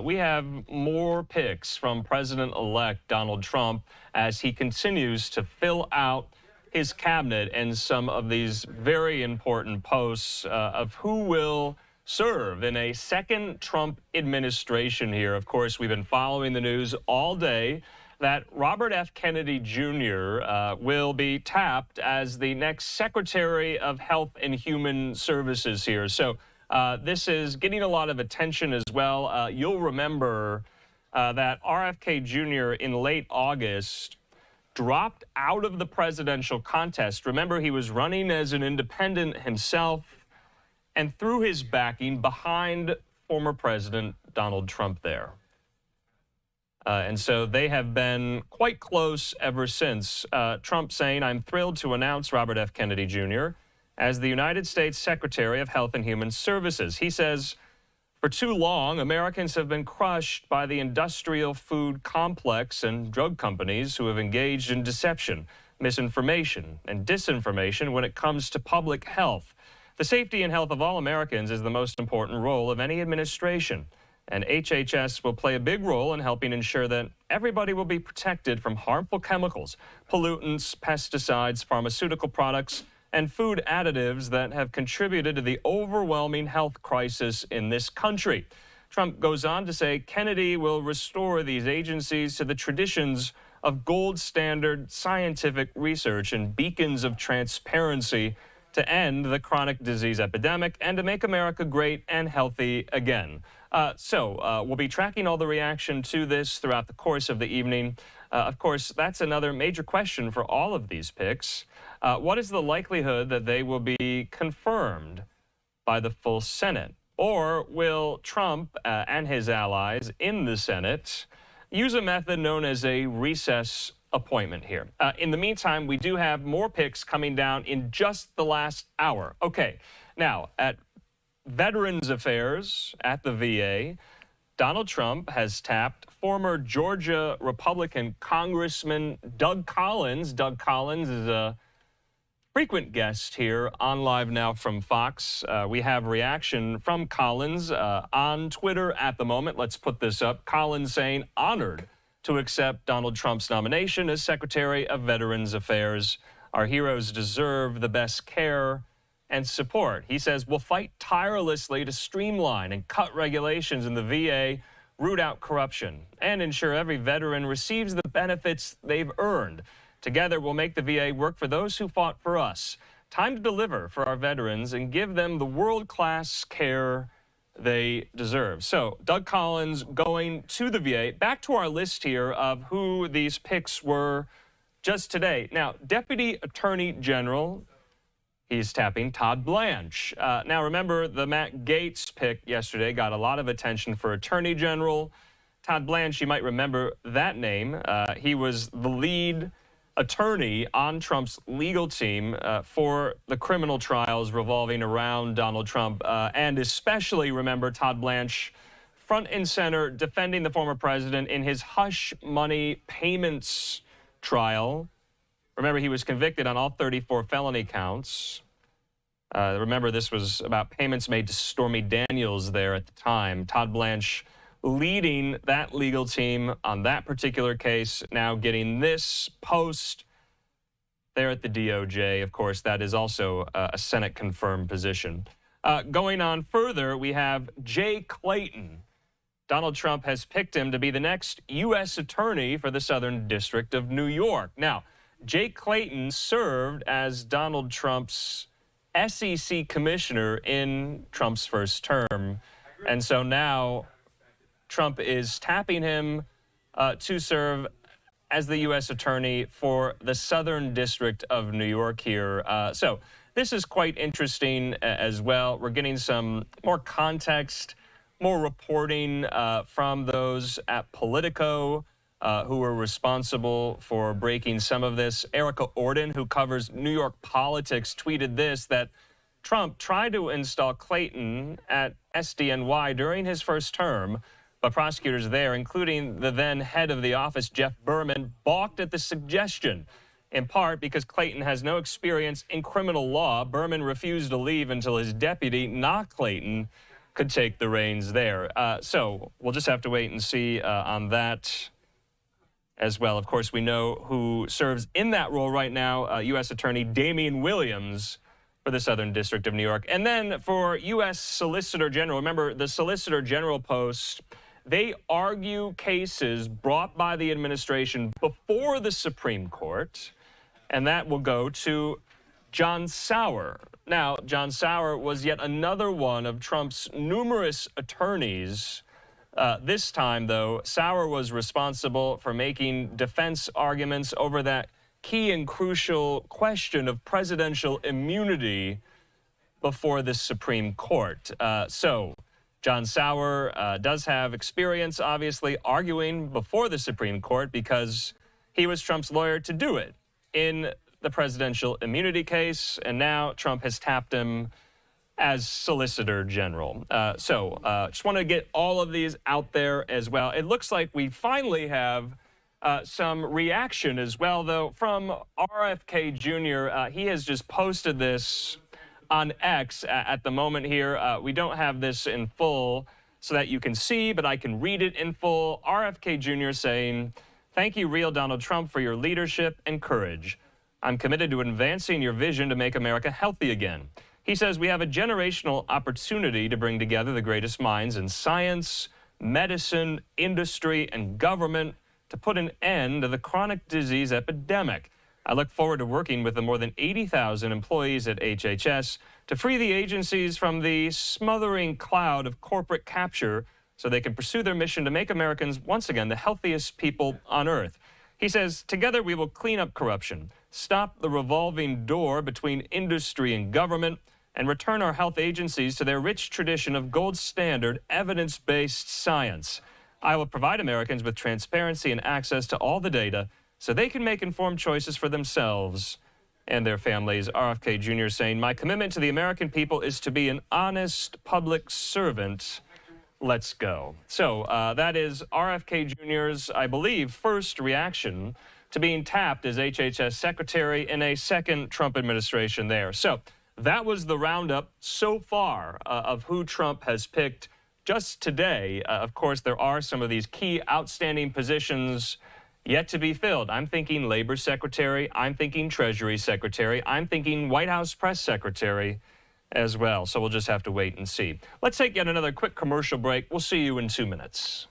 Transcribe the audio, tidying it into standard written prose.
we have more picks from President-elect Donald Trump as he continues to fill out his cabinet and some of these very important posts of who will serve in a second Trump administration here. Of course, we've been following the news all day that Robert F. Kennedy Jr. Will be tapped as the next Secretary of Health and Human Services here. So this is getting a lot of attention as well. You'll remember that RFK Jr. in late August dropped out of the presidential contest. Remember, he was running as an independent himself and threw his backing behind former President Donald Trump there. And so they have been quite close ever since. Trump saying, "I'm thrilled to announce Robert F. Kennedy Jr. as the United States Secretary of Health and Human Services." He says, "For too long, Americans have been crushed by the industrial food complex and drug companies who have engaged in deception, misinformation, and disinformation when it comes to public health. The safety and health of all Americans is the most important role of any administration. And HHS will play a big role in helping ensure that everybody will be protected from harmful chemicals, pollutants, pesticides, pharmaceutical products, and food additives that have contributed to the overwhelming health crisis in this country." Trump goes on to say Kennedy will restore these agencies to the traditions of gold standard scientific research and beacons of transparency to end the chronic disease epidemic and to make America great and healthy again. We'll be tracking all the reaction to this throughout the course of the evening. Of course, that's another major question for all of these picks. What is the likelihood that they will be confirmed by the full Senate? Or will Trump and his allies in the Senate use a method known as a recess appointment here? In the meantime, we do have more picks coming down in just the last hour. Okay, now at Veterans Affairs at the VA, Donald Trump has tapped former Georgia Republican Congressman Doug Collins. Doug Collins is a frequent guest here on Live Now from Fox. We have reaction from Collins on Twitter at the moment. Let's put this up. Collins saying, "Honored to accept Donald Trump's nomination as Secretary of Veterans Affairs. Our heroes deserve the best care and support." He says, "We'll fight tirelessly to streamline and cut regulations in the VA, root out corruption, and ensure every veteran receives the benefits they've earned. Together, we'll make the VA work for those who fought for us. Time to deliver for our veterans and give them the world-class care they deserve." So, Doug Collins going to the VA. Back to our list here of who these picks were just today. Now, Deputy Attorney General, he's tapping Todd Blanche. Now, remember, the Matt Gaetz pick yesterday got a lot of attention for Attorney General. Todd Blanche, you might remember that name. He was the lead attorney on Trump's legal team for the criminal trials revolving around Donald Trump. And especially, remember, Todd Blanche, front and center, defending the former president in his hush money payments trial. Remember, he was convicted on all 34 felony counts. Remember, this was about payments made to Stormy Daniels there at the time. Todd Blanche leading that legal team on that particular case, now getting this post there at the DOJ. Of course, that is also a Senate-confirmed position. Going on further, we have Jay Clayton. Donald Trump has picked him to be the next U.S. attorney for the Southern District of New York. Now, Jay Clayton served as Donald Trump's SEC commissioner in Trump's first term. And so now Trump is tapping him to serve as the U.S. attorney for the Southern District of New York here. So this is quite interesting as well. We're getting some more context, more reporting from those at Politico who were responsible for breaking some of this. Erica Orden, who covers New York politics, tweeted this, that Trump tried to install Clayton at SDNY during his first term, but prosecutors there, including the then head of the office, Jeff Berman, balked at the suggestion, in part because Clayton has no experience in criminal law. Berman refused to leave until his deputy, not Clayton, could take the reins there. So we'll just have to wait and see on that as well. Of course, we know who serves in that role right now, U.S. Attorney Damian Williams for the Southern District of New York. And then for U.S. Solicitor General, remember the Solicitor General post, they argue cases brought by the administration before the Supreme Court, and that will go to John Sauer. Now, John Sauer was yet another one of Trump's numerous attorneys. This time, though, Sauer was responsible for making defense arguments over that key and crucial question of presidential immunity before the Supreme Court. So John Sauer does have experience, obviously, arguing before the Supreme Court because he was Trump's lawyer to do it in the presidential immunity case, and now Trump has tapped him as Solicitor General. Just want to get all of these out there as well. It looks like we finally have some reaction as well, though, from RFK Jr. He has just posted this on X at the moment here. We don't have this in full so that you can see, but I can read it in full. RFK Jr. saying, "Thank you, real Donald Trump, for your leadership and courage. I'm committed to advancing your vision to make America healthy again." He says, "We have a generational opportunity to bring together the greatest minds in science, medicine, industry, and government to put an end to the chronic disease epidemic. I look forward to working with the more than 80,000 employees at HHS to free the agencies from the smothering cloud of corporate capture so they can pursue their mission to make Americans once again the healthiest people on earth." He says, "Together we will clean up corruption, stop the revolving door between industry and government, and return our health agencies to their rich tradition of gold standard evidence-based science. I will provide Americans with transparency and access to all the data so they can make informed choices for themselves and their families." RFK Jr. saying, "My commitment to the American people is to be an honest public servant. Let's go." So that is RFK Jr.'s, I believe, first reaction to being tapped as HHS Secretary in a second Trump administration there. So that was the roundup so far of who Trump has picked just today. Of course, there are some of these key outstanding positions yet to be filled. I'm thinking Labor Secretary. I'm thinking Treasury Secretary. I'm thinking White House Press Secretary as well. So we'll just have to wait and see. Let's take yet another quick commercial break. We'll see you in 2 minutes.